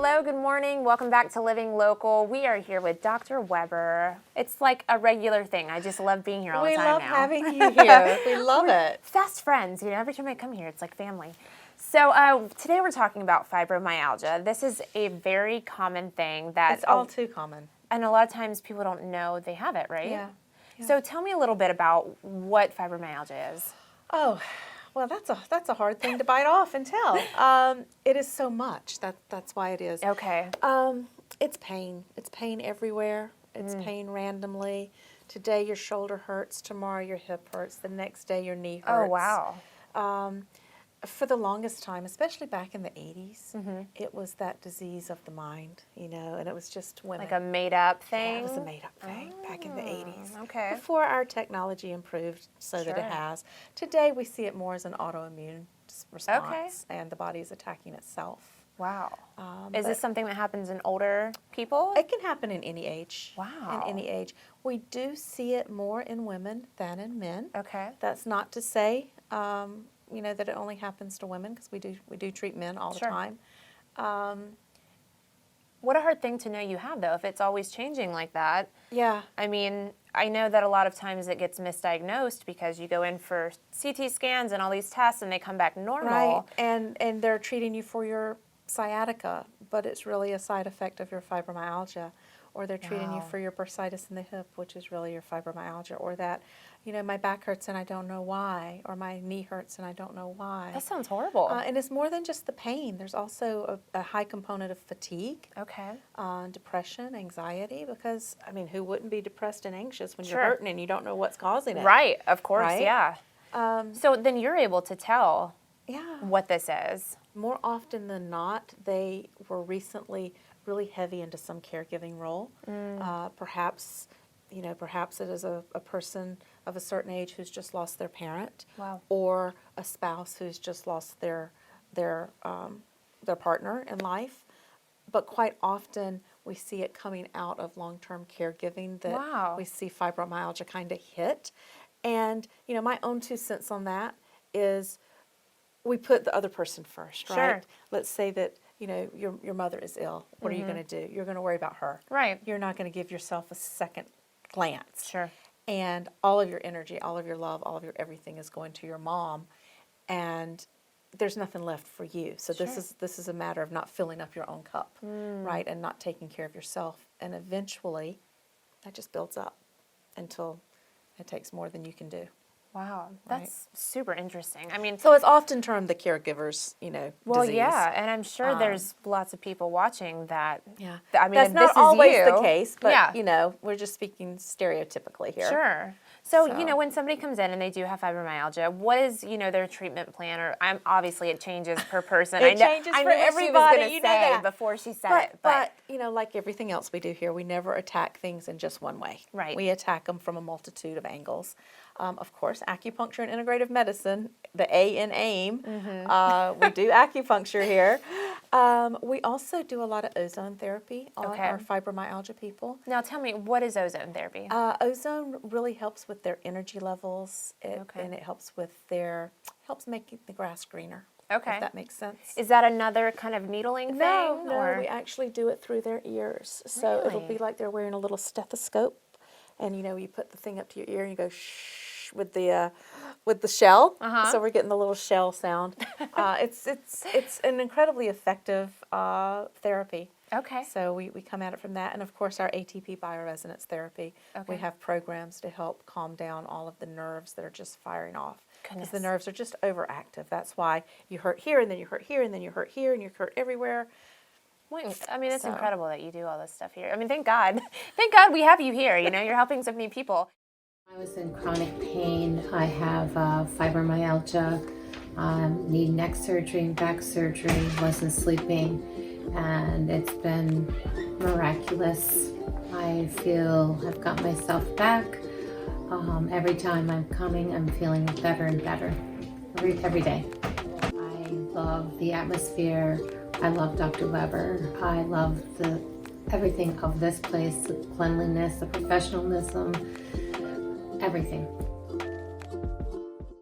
Hello, good morning. Welcome back to Living Local. We are here with Dr. Weber. It's like a regular thing. I just love being here all the time now. We love having you here. We love it. Fast friends. You know, every time I come here, it's like family. So today we're talking about fibromyalgia. This is a very common thing that... It's all too common. And a lot of times people don't know they have it, right? Yeah. So tell me a little bit about what fibromyalgia is. Oh, well, that's a hard thing to bite off and tell. It is so much. That's why it is. Okay. It's pain. It's pain everywhere. It's pain randomly. Today your shoulder hurts. Tomorrow your hip hurts. The next day your knee hurts. Oh, wow. For the longest time, especially back in the 80s, it was that disease of the mind, you know, and it was just women. Like a made-up thing? Yeah, it was a made-up thing back in the 80s. Okay. Before our technology improved so that it has. Today we see it more as an autoimmune response, and the body is attacking itself. Wow. Is this something that happens in older people? It can happen in any age. Wow. In any age. We do see it more in women than in men. Okay. That's not to say... you know, that it only happens to women, because we do treat men all the time. What a hard thing to know you have, though, if it's always changing like that. Yeah. I mean, I know that a lot of times it gets misdiagnosed because you go in for CT scans and all these tests and they come back normal. Right, and they're treating you for your sciatica, but it's really a side effect of your fibromyalgia. Or they're treating you for your bursitis in the hip, which is really your fibromyalgia. Or that, you know, my back hurts and I don't know why. Or my knee hurts and I don't know why. That sounds horrible. And it's more than just the pain. There's also a high component of fatigue. Okay. Depression, anxiety, because, I mean, who wouldn't be depressed and anxious when you're hurting and you don't know what's causing it? Right, of course, right? yeah. So then you're able to tell what this is. More often than not, they were recently really heavy into some caregiving role. Perhaps, you know, perhaps it is a person of a certain age who's just lost their parent. Wow. Or a spouse who's just lost their partner in life. But quite often we see it coming out of long-term caregiving that we see fibromyalgia kind of hit. And, you know, my own 2 cents on that is we put the other person first, right? Let's say that, you know, your mother is ill. What are you going to do? You're going to worry about her. Right. You're not going to give yourself a second glance. Sure. And all of your energy, all of your love, all of your everything is going to your mom, and there's nothing left for you. So this is a matter of not filling up your own cup, right? And not taking care of yourself. And eventually, that just builds up until it takes more than you can do. Wow, that's super interesting. I mean, so it's often termed the caregiver's, you know, disease. Yeah, and I'm sure there's lots of people watching that. Yeah, I mean, that's not always the case, but you know, we're just speaking stereotypically here. Sure. So, you know, when somebody comes in and they do have fibromyalgia, what is, you know, their treatment plan? Or obviously it changes per person. It changes for everybody. You know that before she said it. But you know, like everything else we do here, we never attack things in just one way. Right. We attack them from a multitude of angles. Of course, acupuncture and integrative medicine, the A in AIM. We do acupuncture here. We also do a lot of ozone therapy on our fibromyalgia people. Now tell me, what is ozone therapy? Ozone really helps with their energy levels, and it helps with helps make the grass greener. Okay. If that makes sense. Is that another kind of needling thing? No, we actually do it through their ears. So it'll be like they're wearing a little stethoscope, and you know, you put the thing up to your ear and you go shh with the shell. So we're getting the little shell sound. It's an incredibly effective therapy. Okay. So we come at it from that, and of course our ATP bioresonance therapy. We have programs to help calm down all of the nerves that are just firing off. Because the nerves are just overactive. That's why you hurt here, and then you hurt here, and then you hurt here, and you hurt everywhere. I mean, it's incredible that you do all this stuff here. I mean, thank God. Thank God we have you here. You know, you're helping so many people. I was in chronic pain. I have fibromyalgia, need neck surgery and back surgery, wasn't sleeping, and it's been miraculous. I feel I've got myself back. Every time I'm coming, I'm feeling better and better every day. I love the atmosphere. I love Dr. Weber. I love everything of this place, the cleanliness, the professionalism, everything.